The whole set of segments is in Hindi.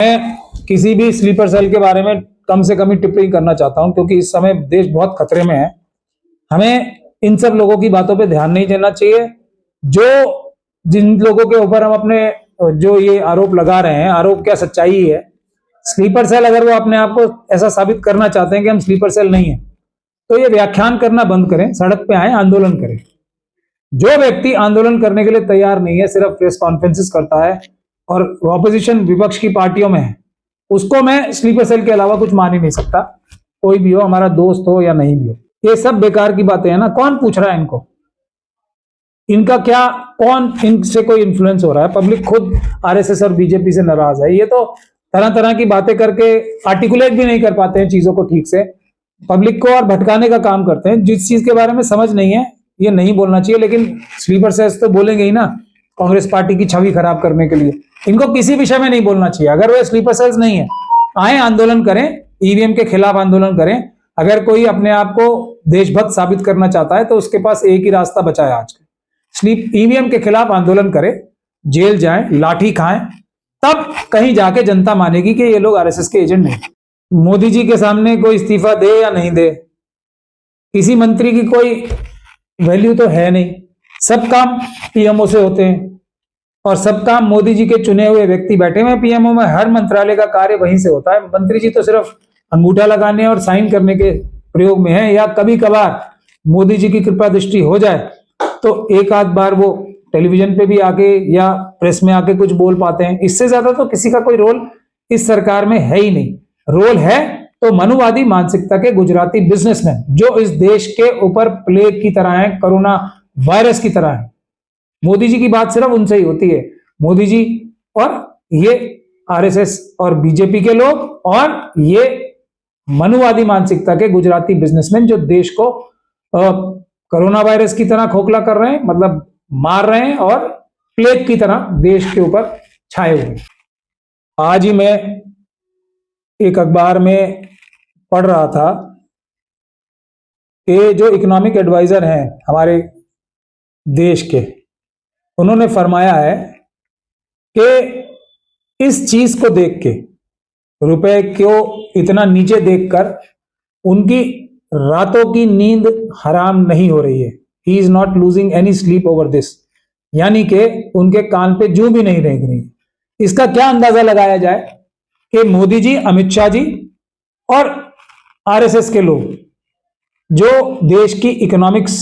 मैं किसी भी स्लीपर सेल के बारे में कम से कम ही टिप्पणी करना चाहता हूं, क्योंकि इस समय देश बहुत खतरे में है। हमें इन सब लोगों की बातों पे ध्यान नहीं देना चाहिए। जो जिन लोगों के ऊपर हम अपने जो ये आरोप लगा रहे हैं, आरोप क्या सच्चाई है। स्लीपर सेल अगर वो अपने आप को ऐसा साबित करना चाहते हैं कि हम स्लीपर सेल नहीं है, तो ये व्याख्यान करना बंद करें, सड़क पे आए, आंदोलन करें। जो व्यक्ति आंदोलन करने के लिए तैयार नहीं है, सिर्फ प्रेस कॉन्फ्रेंसेस करता है और ऑपोजिशन विपक्ष की पार्टियों में है, उसको मैं स्लीपर सेल के अलावा कुछ मान ही नहीं सकता। कोई भी हो, हमारा दोस्त हो या नहीं भी हो, ये सब बेकार की बातें हैं ना। कौन पूछ रहा है इनको? इनका क्या, कौन इनसे कोई इन्फ्लुएंस हो रहा है? पब्लिक खुद आरएसएस और बीजेपी से नाराज है। ये तो तरह तरह की बातें करके आर्टिकुलेट भी नहीं कर पाते हैं चीजों को ठीक से, पब्लिक को और भटकाने का काम करते हैं। जिस चीज के बारे में समझ नहीं है, ये नहीं बोलना चाहिए, लेकिन स्लीपर सेल्स तो बोलेंगे ही ना, कांग्रेस पार्टी की छवि खराब करने के लिए। इनको किसी विषय में नहीं बोलना चाहिए। अगर वे स्लीपर सेल्स नहीं है, आए आंदोलन करें, ईवीएम के खिलाफ आंदोलन करें। अगर कोई अपने आप को देशभक्त साबित करना चाहता है तो उसके पास एक ही रास्ता बचा है आज का, ईवीएम के खिलाफ आंदोलन करें, जेल जाएं, लाठी खाएं, तब कहीं जाके जनता मानेगी कि ये लोग आरएसएस के एजेंट नहीं। मोदी जी के सामने कोई इस्तीफा दे या नहीं दे, किसी मंत्री की कोई वैल्यू तो है नहीं। सब काम पीएमओ से होते हैं और सब काम मोदी जी के चुने हुए व्यक्ति बैठे हुए पीएमओ में। हर मंत्रालय का कार्य वहीं से होता है। मंत्री जी तो सिर्फ अंगूठा लगाने और साइन करने के प्रयोग में है, या कभी कभार मोदी जी की कृपा दृष्टि हो जाए तो एक आध बार वो टेलीविजन पे भी आके या प्रेस में आके कुछ बोल पाते हैं। इससे ज्यादा तो किसी का कोई रोल इस सरकार में है ही नहीं। रोल है तो मनुवादी मानसिकता के गुजराती बिजनेसमैन, जो इस देश के ऊपर प्लेग की तरह है, कोरोना वायरस की तरह है। मोदी जी की बात सिर्फ उनसे ही होती है। मोदी जी और ये आरएसएस और बीजेपी के लोग और ये मनुवादी मानसिकता के गुजराती बिजनेसमैन, जो देश को कोरोना वायरस की तरह खोखला कर रहे हैं, मतलब मार रहे हैं, और प्लेग की तरह देश के ऊपर छाए हुए हैं। आज ही मैं एक अखबार में पढ़ रहा था कि जो इकोनॉमिक एडवाइजर हैं हमारे देश के, उन्होंने फरमाया है कि इस चीज को देख के, रुपए को इतना नीचे देखकर उनकी रातों की नींद हराम नहीं हो रही है। He is not losing any sleep over this, यानी कि उनके कान पे जूं भी नहीं रेंग रही। इसका क्या अंदाजा लगाया जाए कि मोदी जी, अमित शाह जी और आरएसएस के लोग जो देश की इकोनॉमिक्स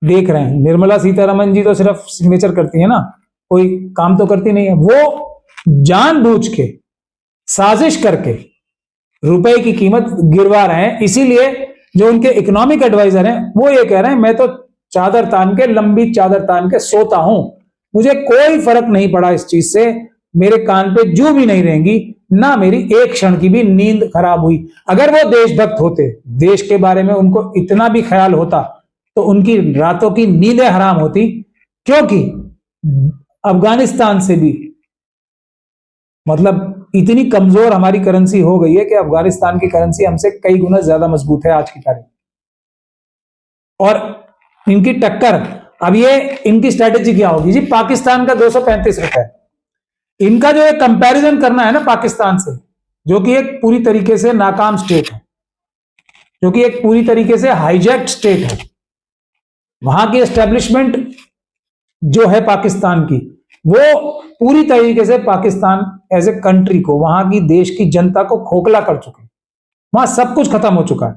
देख रहे हैं, निर्मला सीतारमण जी तो सिर्फ सिग्नेचर करती है ना, कोई काम तो करती नहीं है। वो जानबूझ के साजिश करके रुपए की कीमत गिरवा रहे हैं। इसीलिए जो उनके इकोनॉमिक एडवाइजर हैं वो ये कह रहे हैं, मैं तो चादर तान के, लंबी चादर तान के सोता हूं, मुझे कोई फर्क नहीं पड़ा इस चीज से, मेरे कान पे जूं भी नहीं रहेंगी, ना मेरी एक क्षण की भी नींद खराब हुई। अगर वो देशभक्त होते, देश के बारे में उनको इतना भी ख्याल होता, तो उनकी रातों की नींदें हराम होती। क्योंकि अफगानिस्तान से भी, मतलब इतनी कमजोर हमारी करेंसी हो गई है कि अफगानिस्तान की करेंसी हमसे कई गुना ज्यादा मजबूत है आज की तारीख। और इनकी टक्कर, अब ये इनकी स्ट्रेटेजी क्या होगी जी? पाकिस्तान का 235 रुपए, इनका जो एक कंपैरिजन करना है ना पाकिस्तान से, जो कि एक पूरी तरीके से नाकाम स्टेट है, जो कि एक पूरी तरीके से हाईजैक्ड स्टेट है। वहां की एस्टेब्लिशमेंट जो है पाकिस्तान की, वो पूरी तरीके से पाकिस्तान एज ए कंट्री को, वहां की देश की जनता को खोखला कर चुके हैं। वहां सब कुछ खत्म हो चुका है।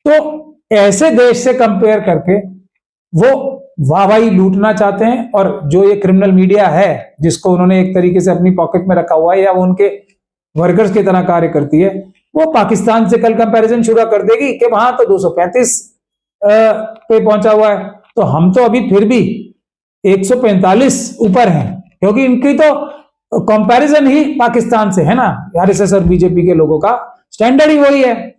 तो ऐसे देश से कंपेयर करके वो वाहवाही लूटना चाहते हैं। और जो ये क्रिमिनल मीडिया है, जिसको उन्होंने एक तरीके से अपनी पॉकेट में रखा हुआ है, या वो उनके वर्कर्स की तरह कार्य करती है, वो पाकिस्तान से कल कंपैरिजन शुरू कर देगी कि वहां तो 235 पे पहुंचा हुआ है, तो हम तो अभी फिर भी 145 ऊपर हैं। क्योंकि इनकी तो कंपैरिजन ही पाकिस्तान से है ना, आरएसएस और बीजेपी के लोगों का स्टैंडर्ड ही वही है,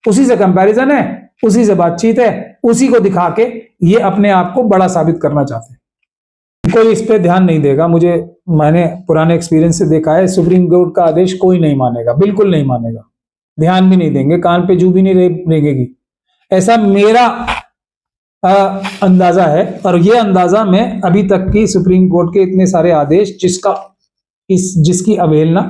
उसी से कंपैरिजन है, उसी से बातचीत है, उसी को दिखा के ये अपने आप को बड़ा साबित करना चाहते हैं। कोई इस पे ध्यान नहीं देगा। मैंने पुराने एक्सपीरियंस से देखा है, सुप्रीम कोर्ट का आदेश कोई नहीं मानेगा, बिल्कुल नहीं मानेगा, ध्यान भी नहीं देंगे, कान पे जू भी नहीं रेंगेगी। ऐसा मेरा अंदाजा है। और ये अंदाजा मैं अभी तक की सुप्रीम कोर्ट के इतने सारे आदेश जिसकी अवहेलना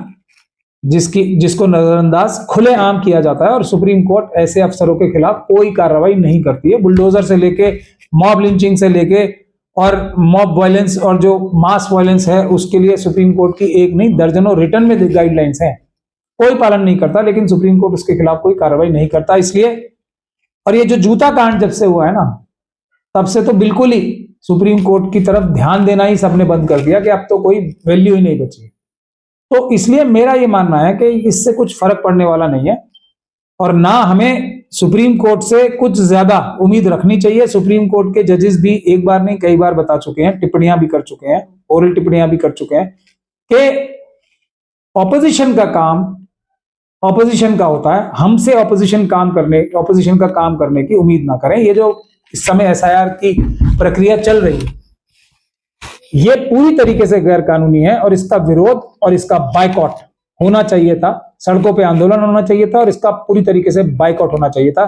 जिसको नजरअंदाज खुलेआम किया जाता है, और सुप्रीम कोर्ट ऐसे अफसरों के खिलाफ कोई कार्रवाई नहीं करती है। बुलडोजर से लेके मॉब लिंचिंग से लेके और मॉब वायलेंस और जो मास वायलेंस है उसके लिए सुप्रीम कोर्ट की एक नहीं दर्जनों रिटर्न में गाइडलाइंस हैं, कोई पालन नहीं करता, लेकिन सुप्रीम कोर्ट उसके खिलाफ कोई कार्रवाई नहीं करता। इसलिए, और ये जो जूता कांड जब से हुआ है ना, तब से तो बिल्कुल ही सुप्रीम कोर्ट की तरफ ध्यान देना ही सबने बंद कर दिया कि अब तो कोई वैल्यू ही नहीं बची। तो इसलिए मेरा ये मानना है कि इससे कुछ फर्क पड़ने वाला नहीं है, और ना हमें सुप्रीम कोर्ट से कुछ ज्यादा उम्मीद रखनी चाहिए। सुप्रीम कोर्ट के जजेस भी एक बार नहीं कई बार बता चुके हैं, टिप्पणियां भी कर चुके हैं, ओरल टिप्पणियां भी कर चुके हैं कि ऑपोजिशन का काम ऑपोजिशन का होता है, हमसे ऑपोजिशन का काम करने की उम्मीद ना करें। ये जो इस समय एसआईआर की प्रक्रिया चल रही है, ये पूरी तरीके से गैर कानूनी है, और इसका विरोध और इसका बायकॉट होना चाहिए था। सड़कों पे आंदोलन होना चाहिए था, और इसका पूरी तरीके से बायकॉट होना चाहिए था।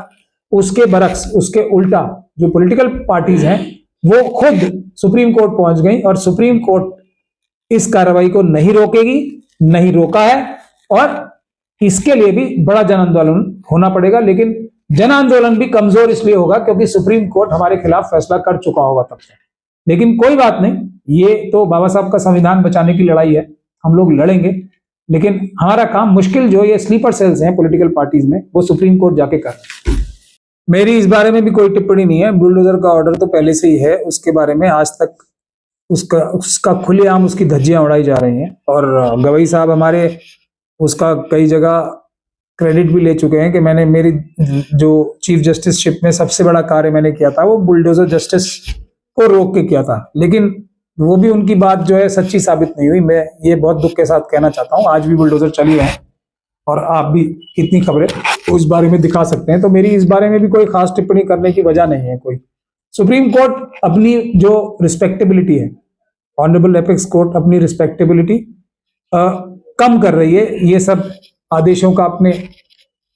उसके बरक्स, उसके उल्टा जो पॉलिटिकल पार्टीज हैं वो खुद सुप्रीम कोर्ट पहुंच गई, और सुप्रीम कोर्ट इस कार्रवाई को नहीं रोकेगी, नहीं रोका है, और इसके लिए भी बड़ा जन आंदोलन होना पड़ेगा। लेकिन जन आंदोलन भी कमजोर इसलिए होगा क्योंकि सुप्रीम कोर्ट हमारे खिलाफ फैसला कर चुका होगा तब से। लेकिन कोई बात नहीं, ये तो बाबा साहब का संविधान बचाने की लड़ाई है, हम लोग लड़ेंगे। लेकिन हमारा काम मुश्किल जो ये स्लीपर सेल्स हैं पॉलिटिकल पार्टीज में, वो सुप्रीम कोर्ट जाके कर रहे हैं। मेरी इस बारे में भी कोई टिप्पणी नहीं है। बुलडोजर का ऑर्डर तो पहले से ही है, उसके बारे में आज तक उसका खुलेआम उसकी धज्जियां उड़ाई जा रही हैं, और गवई साहब हमारे उसका कई जगह क्रेडिट भी ले चुके हैं कि मैंने मेरी जो चीफ जस्टिसशिप में सबसे बड़ा कार्य मैंने किया था वो बुलडोजर जस्टिस को रोक के किया था। लेकिन वो भी उनकी बात जो है सच्ची साबित नहीं हुई। मैं ये बहुत दुख के साथ कहना चाहता हूँ, आज भी बुलडोजर चली रहे हैं, और आप भी कितनी खबरें उस बारे में दिखा सकते हैं। तो मेरी इस बारे में भी कोई खास टिप्पणी करने की वजह नहीं है कोई। सुप्रीम कोर्ट अपनी जो रिस्पेक्टेबिलिटी है, ऑनरेबल एपेक्स कोर्ट अपनी रिस्पेक्टेबिलिटी कम कर रही है ये सब आदेशों का अपने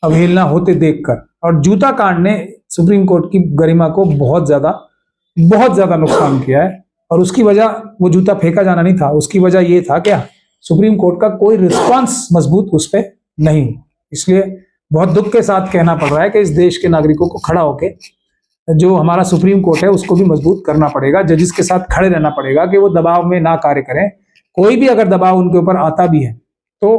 अवहेलना होते देखकर, और जूता कांड ने सुप्रीम कोर्ट की गरिमा को बहुत ज्यादा नुकसान किया है। और उसकी वजह वो जूता फेंका जाना नहीं था, उसकी वजह ये था कि सुप्रीम कोर्ट का कोई रिस्पांस मजबूत उस पर नहीं हुआ। इसलिए बहुत दुख के साथ कहना पड़ रहा है कि इस देश के नागरिकों को खड़ा होकर जो हमारा सुप्रीम कोर्ट है उसको भी मजबूत करना पड़ेगा, जजेस के साथ खड़े रहना पड़ेगा कि वो दबाव में ना कार्य करें। कोई भी अगर दबाव उनके ऊपर आता भी है तो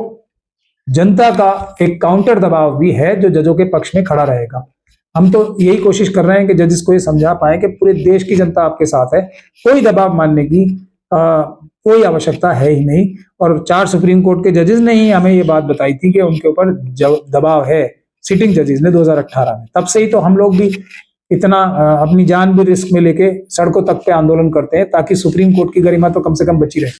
जनता का एक काउंटर दबाव भी है जो जजों के पक्ष में खड़ा रहेगा। हम तो यही कोशिश कर रहे हैं कि जजेस को ये समझा पाए कि पूरे देश की जनता आपके साथ है, कोई दबाव मानने की कोई आवश्यकता है ही नहीं। और 4 सुप्रीम कोर्ट के जजेस ने ही हमें ये बात बताई थी कि उनके ऊपर दबाव है, सिटिंग जजेस ने 2018 में। तब से ही तो हम लोग भी इतना अपनी जान भी रिस्क में लेके सड़कों तक पे आंदोलन करते हैं ताकि सुप्रीम कोर्ट की गरिमा तो कम से कम बची रहे।